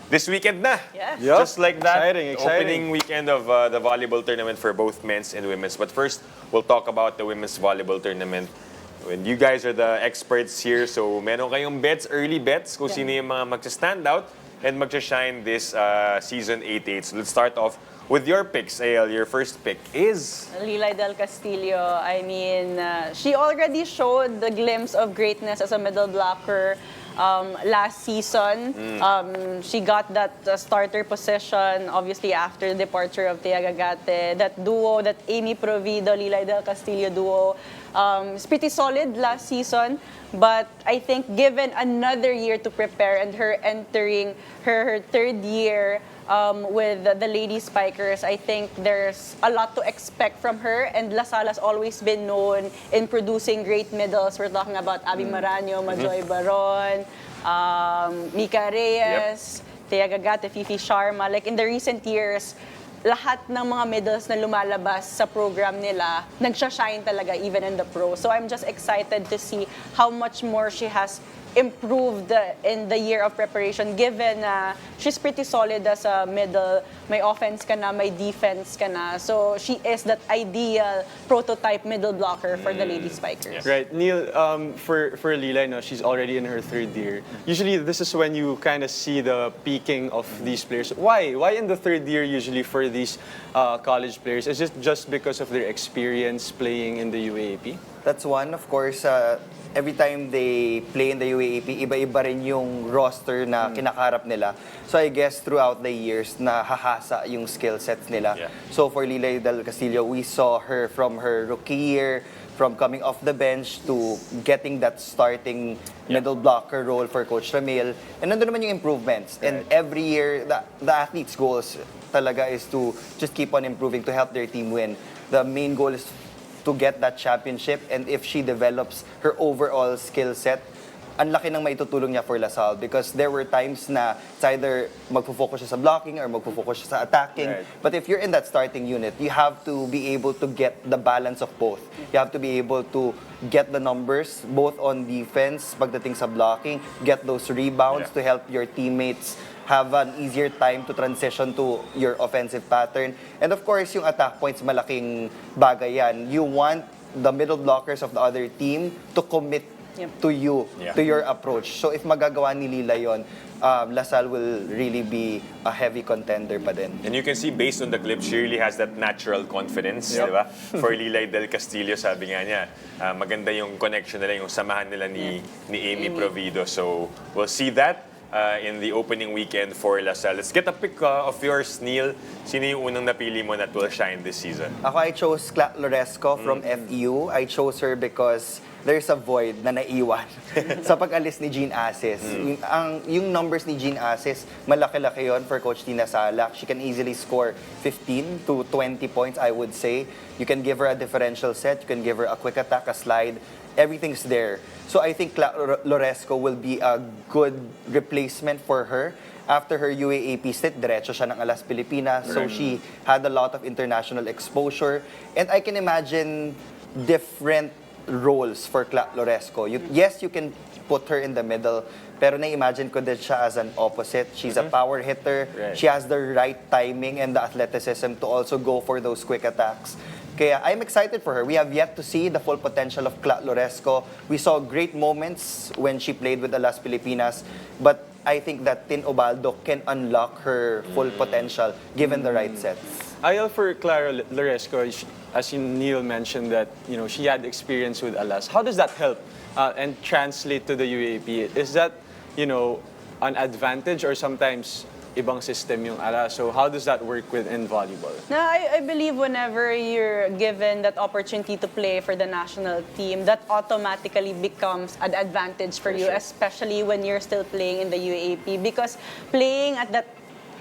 this weekend na. Yes. Yup. Just like that, Exciting. opening weekend of the volleyball tournament for both men's and women's. But first, we'll talk about the women's volleyball tournament. When you guys are the experts here, so meron kayong bets, early bets, kung sino yung mga magsa-stand out and magsa-shine this season 8-8. So let's start off with your picks, AL. Your first pick is... Lei Del Castillo, I mean, she already showed the glimpse of greatness as a middle blocker last season. She got that starter position, obviously, after the departure of Tia Gagate. That duo, that Amy Provido, Lei Del Castillo duo, is pretty solid last season. But I think given another year to prepare and her entering her third year with the Lady Spikers, I think there's a lot to expect from her. And La Salle has always been known in producing great middles. We're talking about Abby Maraño, Majoy Baron, Mika Reyes, Tia Gagate, Fifi Sharma. Like in the recent years, lahat ng mga middles na lumalabas sa program nila, nagsha-shine talaga even in the pro. So I'm just excited to see how much more she has improved in the year of preparation, given she's pretty solid as a middle. May offense ka na, may defense ka na. So she is that ideal prototype middle blocker for the Lady Spikers. Yes. Right, Neil, for Lila, no, she's already in her third year. Usually, this is when you kind of see the peaking of these players. Why? Why in the third year usually for these college players? Is it just because of their experience playing in the UAAP? That's one, of course. Every time they play in the UAAP, iba-iba rin yung roster na kinakarap nila. So I guess throughout the years, na hahasa yung skill sets nila. Yeah. So for Lei Del Castillo, we saw her from her rookie year, from coming off the bench to getting that starting middle blocker role for Coach Ramil. And nandun naman yung improvements. Right. And every year, the athletes' goals talaga is to just keep on improving to help their team win. The main goal is to get that championship, and if she develops her overall skill set, ang laki ng maitutulong niya for La Salle because there were times na it's either magfo-focus siya sa blocking or magfo-focus siya sa attacking. Right. But if you're in that starting unit, you have to be able to get the balance of both. You have to be able to get the numbers both on defense, pagdating sa blocking, get those rebounds to help your teammates have an easier time to transition to your offensive pattern. And of course, yung attack points, malaking bagay yan. You want the middle blockers of the other team to commit to you, to your approach. So if magagawa ni Lila yon, La Salle will really be a heavy contender pa din. And you can see based on the clip, she really has that natural confidence, di ba? For Lei Del Castillo, sabi nga niya, maganda yung connection nila, yung samahan nila ni Amy Provido. So we'll see that in the opening weekend for La Salle. Let's get a pick of yours, Neil. Sino yung unang napili mo that will shine this season? Ako, I chose Clara Loresco from FEU. I chose her because there's a void na naiwan sa pag-alis ni Jean Asis. Yung numbers ni Jean Asis, malaki-laki yon for Coach Tina Salak. She can easily score 15 to 20 points, I would say. You can give her a differential set, you can give her a quick attack, a slide. Everything's there. So I think Clara Loresco will be a good replacement for her. After her UAAP stint, diretso siya ng Alas Pilipinas. So she had a lot of international exposure. And I can imagine different roles for Clara Loresco. Yes, you can put her in the middle, pero na-imagine ko din siya as an opposite. She's a power hitter. Right. She has the right timing and the athleticism to also go for those quick attacks. Kaya I'm excited for her. We have yet to see the full potential of Clara Loresco. We saw great moments when she played with the Las Pilipinas, but I think that Tin Obaldo can unlock her full potential given the right sets. Ayal, for Clara Loresco, as Neil mentioned that she had experience with Alas. How does that help and translate to the UAP? Is that an advantage or sometimes ibang system yung Alas? So how does that work within volleyball? No, I believe whenever you're given that opportunity to play for the national team, that automatically becomes an advantage for you, especially when you're still playing in the UAAP. Because playing at that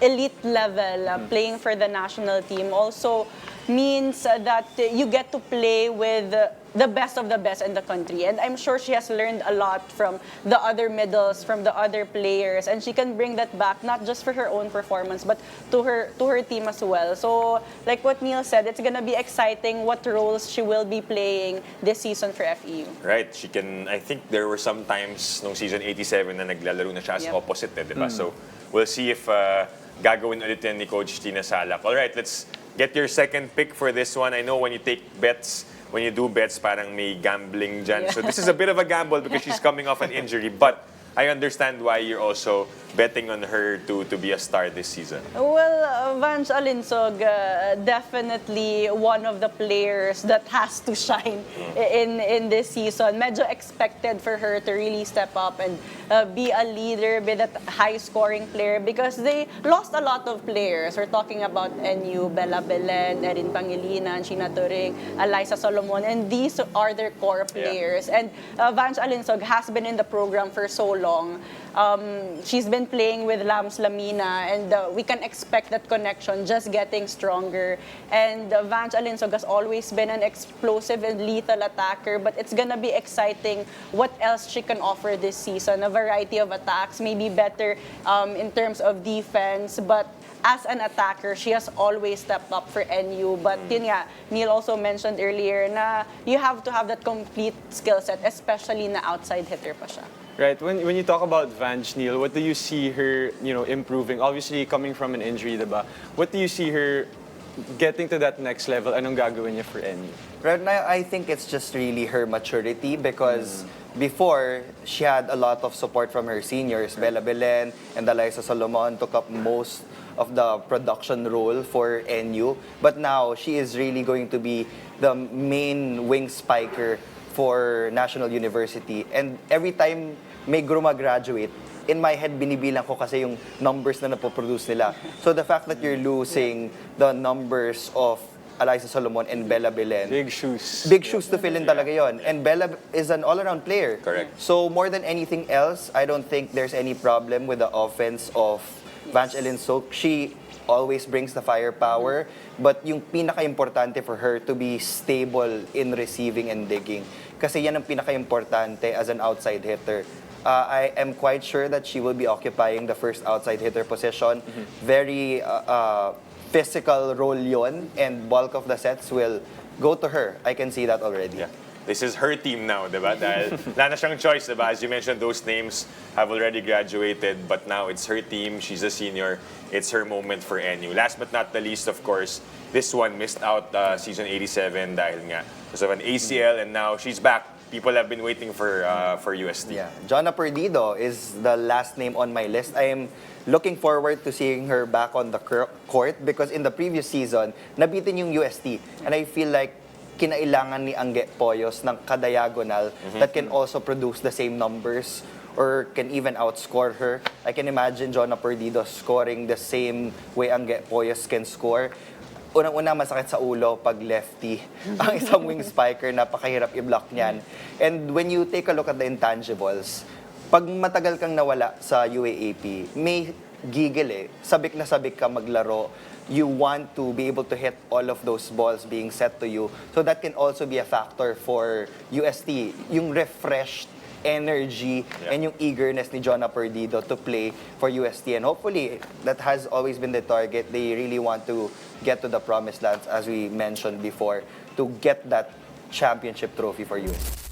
elite level, playing for the national team also means that you get to play with the best of the best in the country. And I'm sure she has learned a lot from the other middles, from the other players, and she can bring that back, not just for her own performance, but to her team as well. So, like what Neil said, it's gonna be exciting what roles she will be playing this season for FEU. Right, she can, I think there were some times nung season 87 na naglalaro na siya as opposite, di ba? So, we'll see if gagawin ulit yan ni Coach Tina Salak. Alright, let's get your second pick for this one. I know when you take bets, when you do bets, parang may gambling dyan. So this is a bit of a gamble because she's coming off an injury. But I understand why you're also betting on her to be a star this season. Well, Vange Alinsog, definitely one of the players that has to shine in this season. Medyo expected for her to really step up and be a leader, be that high-scoring player because they lost a lot of players. We're talking about NU, Bella Belen, Erin Pangilinan, Sheena Turing, Eliza Solomon, and these are their core players. And Vange Alinsog has been in the program for so long. She's been playing with Lams Lamina, and we can expect that connection just getting stronger. And Vange Alinsog has always been an explosive and lethal attacker, but it's gonna be exciting what else she can offer this season. A variety of attacks, maybe better in terms of defense, but as an attacker, she has always stepped up for NU. But yun nga, Neil also mentioned earlier na you have to have that complete skill set, especially na outside hitter pa siya. Right. When you talk about Vange, Neil, what do you see her, improving? Obviously, coming from an injury, diba? What do you see her getting to that next level? Anong gagawin niya for NU? Right now, I think it's just really her maturity because before, she had a lot of support from her seniors. Bella Belen and Eliza Solomon took up most of the production role for NU. But now, she is really going to be the main wing spiker for National University. And every time may graduate, in my head, binibilang ko kasi yung numbers na napoproduce nila. So the fact that you're losing the numbers of Eliza Solomon and Bella Belen. Big shoes. Big shoes to fill in talaga yon. And Bella is an all-around player. Correct. So more than anything else, I don't think there's any problem with the offense of Vange Alinsog. She always brings the firepower, but yung pinaka-importante for her to be stable in receiving and digging. Kasi yan ang pinaka-importante as an outside hitter. I am quite sure that she will be occupying the first outside hitter position. Very physical role yon, and bulk of the sets will go to her. I can see that already. Yeah. This is her team now, diba? Dahil wala na siyang choice, diba? As you mentioned, those names have already graduated, but now it's her team. She's a senior. It's her moment for NU. Last but not the least, of course, this one missed out season 87 dahil nga because of an ACL, and now she's back. People have been waiting for UST. Yeah, Jonna Perido is the last name on my list. I am looking forward to seeing her back on the court because in the previous season, nabitin yung UST. And I feel like kinailangan ni Angge Poyos ng kadiagonal that can also produce the same numbers or can even outscore her. I can imagine Jonna Perido scoring the same way Angge Poyos can score. Unang-una, masakit sa ulo pag lefty. Ang isang wing spiker, napakahirap i-block niyan. And when you take a look at the intangibles, pag matagal kang nawala sa UAAP, may gigil eh. Sabik na sabik ka maglaro. You want to be able to hit all of those balls being set to you. So that can also be a factor for UST. Yung refreshed energy and yung eagerness ni Jonna Perido to play for UST. And hopefully, that has always been the target. They really want to get to the promised lands, as we mentioned before, to get that championship trophy for UST.